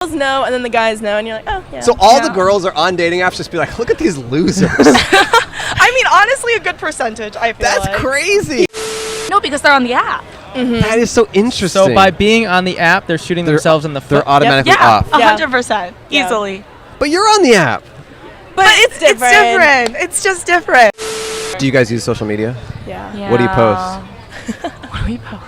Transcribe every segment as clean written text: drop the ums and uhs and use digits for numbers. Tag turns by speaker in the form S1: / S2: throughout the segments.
S1: Girls know, and then the guys know, and you're like, oh, yeah.
S2: So all the girls are on dating apps just be like, look at these losers.
S3: I mean, honestly, a good percentage, I feel
S2: That's
S3: like.
S2: crazy.
S4: No, because they're on the app.
S2: That is so interesting.
S5: So by being on the app, they're shooting themselves in the foot.
S2: They're automatically
S4: Yeah,
S2: off.
S4: 100%.
S1: Yeah.
S4: Easily.
S2: But you're on the app.
S3: But it's different. It's just different.
S2: Do you guys use social media?
S1: Yeah.
S2: What do you post?
S4: What do we post?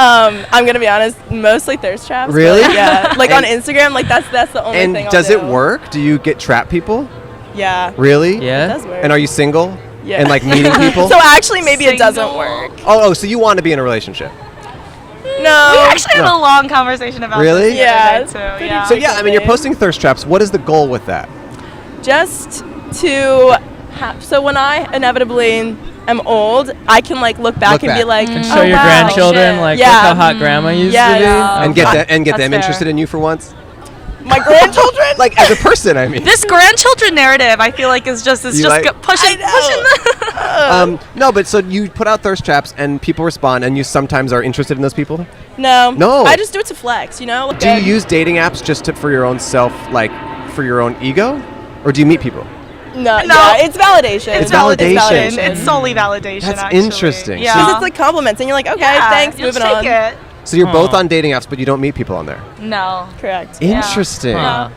S1: I'm gonna be honest, mostly thirst traps.
S2: Really?
S1: But yeah. Like on
S2: And-
S1: Instagram, like that's the only
S2: And
S1: thing I'll
S2: does
S1: do.
S2: it work? Do you get trap people?
S1: Yeah.
S2: Really?
S1: It
S5: Yeah.
S1: does work.
S2: And are you single?
S1: Yeah.
S2: And like meeting people?
S1: So actually, maybe it doesn't
S4: Single.
S1: work.
S2: Oh, so you want to be in a relationship?
S1: No.
S4: We actually had a long conversation about
S2: Really?
S4: this the
S1: Yeah,
S4: other
S1: it's
S4: day, too.
S1: pretty
S4: Yeah.
S2: So yeah, I mean, you're
S1: Frequently.
S2: posting thirst traps. What is the goal with that?
S1: Just to have. So when I inevitably am old, I can like look back
S2: Look
S1: and be
S2: back.
S1: like,
S5: And
S1: oh,
S5: show your
S1: wow.
S5: grandchildren,
S4: shit.
S5: like,
S1: Yeah.
S5: look how hot grandma used
S1: Yeah,
S5: to be.
S1: yeah.
S2: And get
S4: Okay.
S2: them and get
S4: That's
S2: them
S4: fair.
S2: interested in you for once?
S1: My grandchildren.
S2: Like as a person, I mean.
S4: This grandchildren narrative, I feel like, is just
S2: You like-
S4: pushing the.
S2: No, but so you put out thirst traps and people respond, and you sometimes are interested in those people.
S1: No.
S2: No.
S1: I just do it to flex. You know.
S2: Do you use dating apps just for your own self, like for your own ego, or do you meet people?
S1: No.
S4: No.
S1: Yeah. It's validation.
S2: It's validation.
S4: It's solely validation.
S2: That's
S4: actually.
S2: interesting.
S4: Yeah.
S1: Because it's like compliments, and you're like, okay,
S4: Yeah,
S1: thanks,
S4: you'll
S1: moving
S4: take
S1: on.
S4: It.
S2: So you're both on dating apps, but you don't meet people on there.
S4: No.
S1: Correct.
S2: Interesting.
S5: Huh.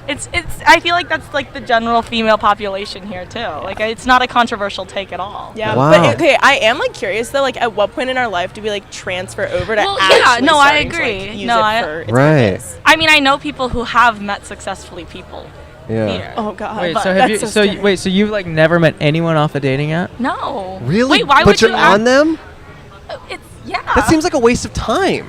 S4: It's. I feel like that's like the general female population here too. Like it's not a controversial take at all.
S1: Yeah.
S2: Wow.
S1: But okay, I am like curious though. Like, at what point in our life do we like transfer over to
S4: Well, yeah,
S1: actually
S4: no, I
S1: starting to,
S4: agree.
S1: like, use
S4: No,
S1: it
S4: I-
S1: for its
S2: Right.
S1: purpose?
S4: I mean, I know people who have met successfully people
S2: Yeah.
S4: here.
S1: Oh God.
S5: Wait,
S4: But
S5: so have
S1: that's
S5: you?
S1: so
S5: So
S1: scary.
S5: wait, so you've like never met anyone off a dating app?
S4: No.
S2: Really?
S4: Wait, why
S2: but
S4: would
S2: you're
S4: you?
S2: on them?
S4: It's yeah.
S2: That seems like a waste of time.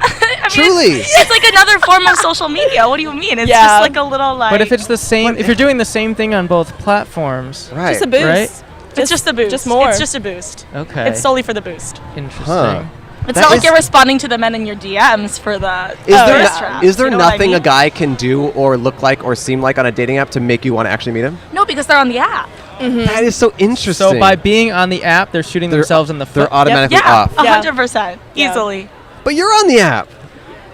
S4: I mean,
S2: truly.
S4: It's like another form of social media. What do you mean? It's
S1: Yeah.
S4: just like a little like.
S5: But if it's the same, if you're doing the same thing on both platforms,
S2: Right.
S1: Just a boost.
S5: Right?
S4: it's just a boost.
S1: Just more.
S4: It's just a boost.
S5: okay,
S4: It's solely for the boost.
S5: interesting.
S2: Huh.
S4: It's
S2: That
S4: not like
S2: is-
S4: you're responding to the men in your DMs for the.
S2: Is there
S4: thirst
S2: no-
S4: traps,
S2: is there
S4: you know what I
S2: nothing a
S4: mean?
S2: guy can do or look like or seem like on a dating app to make you want to actually meet him?
S4: No, because they're on the app.
S2: That is so interesting.
S5: So by being on the app, they're shooting themselves in the foot.
S2: They're automatically
S4: Yeah,
S2: off.
S4: 100%.
S1: Yeah.
S4: Easily.
S2: But you're on the app.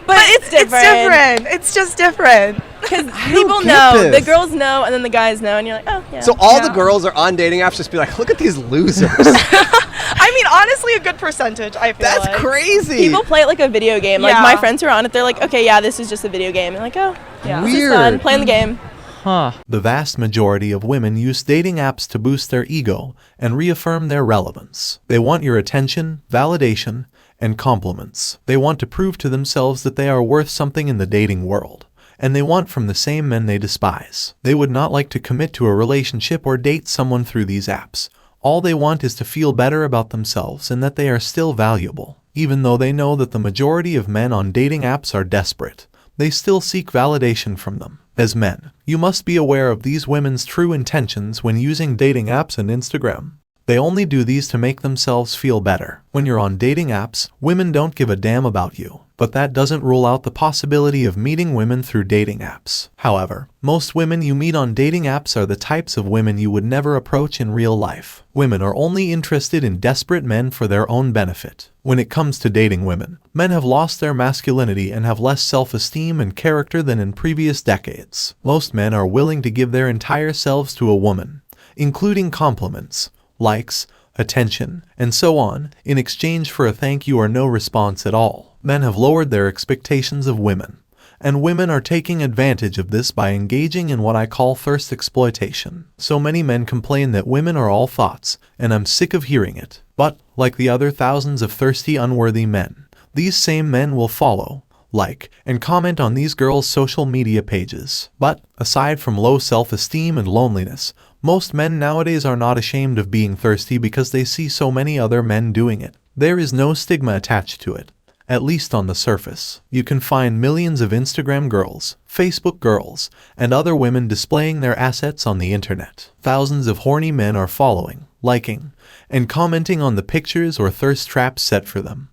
S3: But
S1: it's different.
S3: It's just different.
S1: Because
S2: I don't
S1: people
S2: get
S1: know,
S2: this.
S1: the girls know, and then the guys know, and you're like, oh yeah.
S2: So all the
S4: Yeah.
S2: girls are on dating apps just be like, look at these losers.
S3: I mean, honestly, a good percentage, I feel
S2: That's
S3: like.
S2: crazy.
S1: People play it like a video game. Like
S4: Yeah.
S1: my friends who are on it, they're like, okay, yeah, this is just a video game. And like, oh,
S4: Yeah.
S1: this is
S2: Weird.
S1: fun, playing the game.
S5: Huh.
S6: The vast majority of women use dating apps to boost their ego and reaffirm their relevance. They want your attention, validation, and compliments. They want to prove to themselves that they are worth something in the dating world, and they want from the same men they despise. They would not like to commit to a relationship or date someone through these apps. All they want is to feel better about themselves and that they are still valuable. Even though they know that the majority of men on dating apps are desperate, they still seek validation from them. As men, you must be aware of these women's true intentions when using dating apps and Instagram. They only do these to make themselves feel better. When you're on dating apps, women don't give a damn about you. But that doesn't rule out the possibility of meeting women through dating apps. However, most women you meet on dating apps are the types of women you would never approach in real life. Women are only interested in desperate men for their own benefit. When it comes to dating women, men have lost their masculinity and have less self-esteem and character than in previous decades. Most men are willing to give their entire selves to a woman, including compliments, likes, attention, and so on, in exchange for a thank you or no response at all. Men have lowered their expectations of women, and women are taking advantage of this by engaging in what I call thirst exploitation. So many men complain that women are all thoughts, and I'm sick of hearing it. But, like the other thousands of thirsty, unworthy men, these same men will follow, like, and comment on these girls' social media pages. But, aside from low self-esteem and loneliness, most men nowadays are not ashamed of being thirsty because they see so many other men doing it. There is no stigma attached to it, at least on the surface. You can find millions of Instagram girls, Facebook girls, and other women displaying their assets on the internet. Thousands of horny men are following, liking, and commenting on the pictures or thirst traps set for them,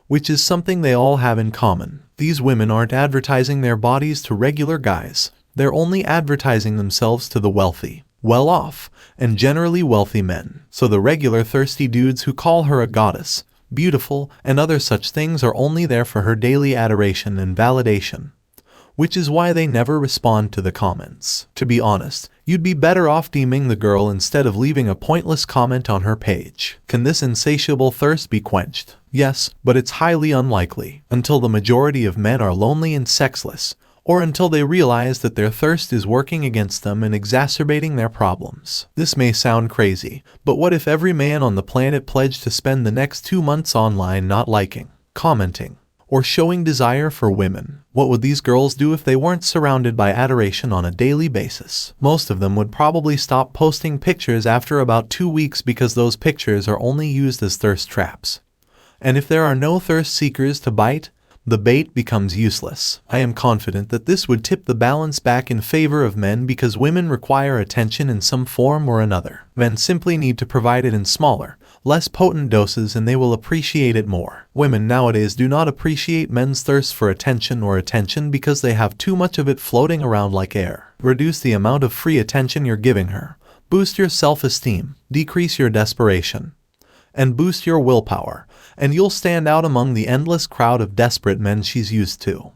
S6: which is something they all have in common. These women aren't advertising their bodies to regular guys. They're only advertising themselves to the wealthy, well-off, and generally wealthy men. So the regular thirsty dudes who call her a goddess, beautiful, and other such things are only there for her daily adoration and validation. which is why they never respond to the comments. To be honest, you'd be better off DMing the girl instead of leaving a pointless comment on her page. Can this insatiable thirst be quenched? Yes, but it's highly unlikely, until the majority of men are lonely and sexless, or until they realize that their thirst is working against them and exacerbating their problems. This may sound crazy, but what if every man on the planet pledged to spend the next 2 months online not liking, commenting, or showing desire for women? What would these girls do if they weren't surrounded by adoration on a daily basis? Most of them would probably stop posting pictures after about 2 weeks because those pictures are only used as thirst traps. And if there are no thirst seekers to bite, the bait becomes useless. I am confident that this would tip the balance back in favor of men because women require attention in some form or another. Men simply need to provide it in smaller, less potent doses and they will appreciate it more. Women nowadays do not appreciate men's thirst for attention because they have too much of it floating around like air. Reduce the amount of free attention you're giving her. Boost your self-esteem, decrease your desperation, and boost your willpower, and you'll stand out among the endless crowd of desperate men she's used to.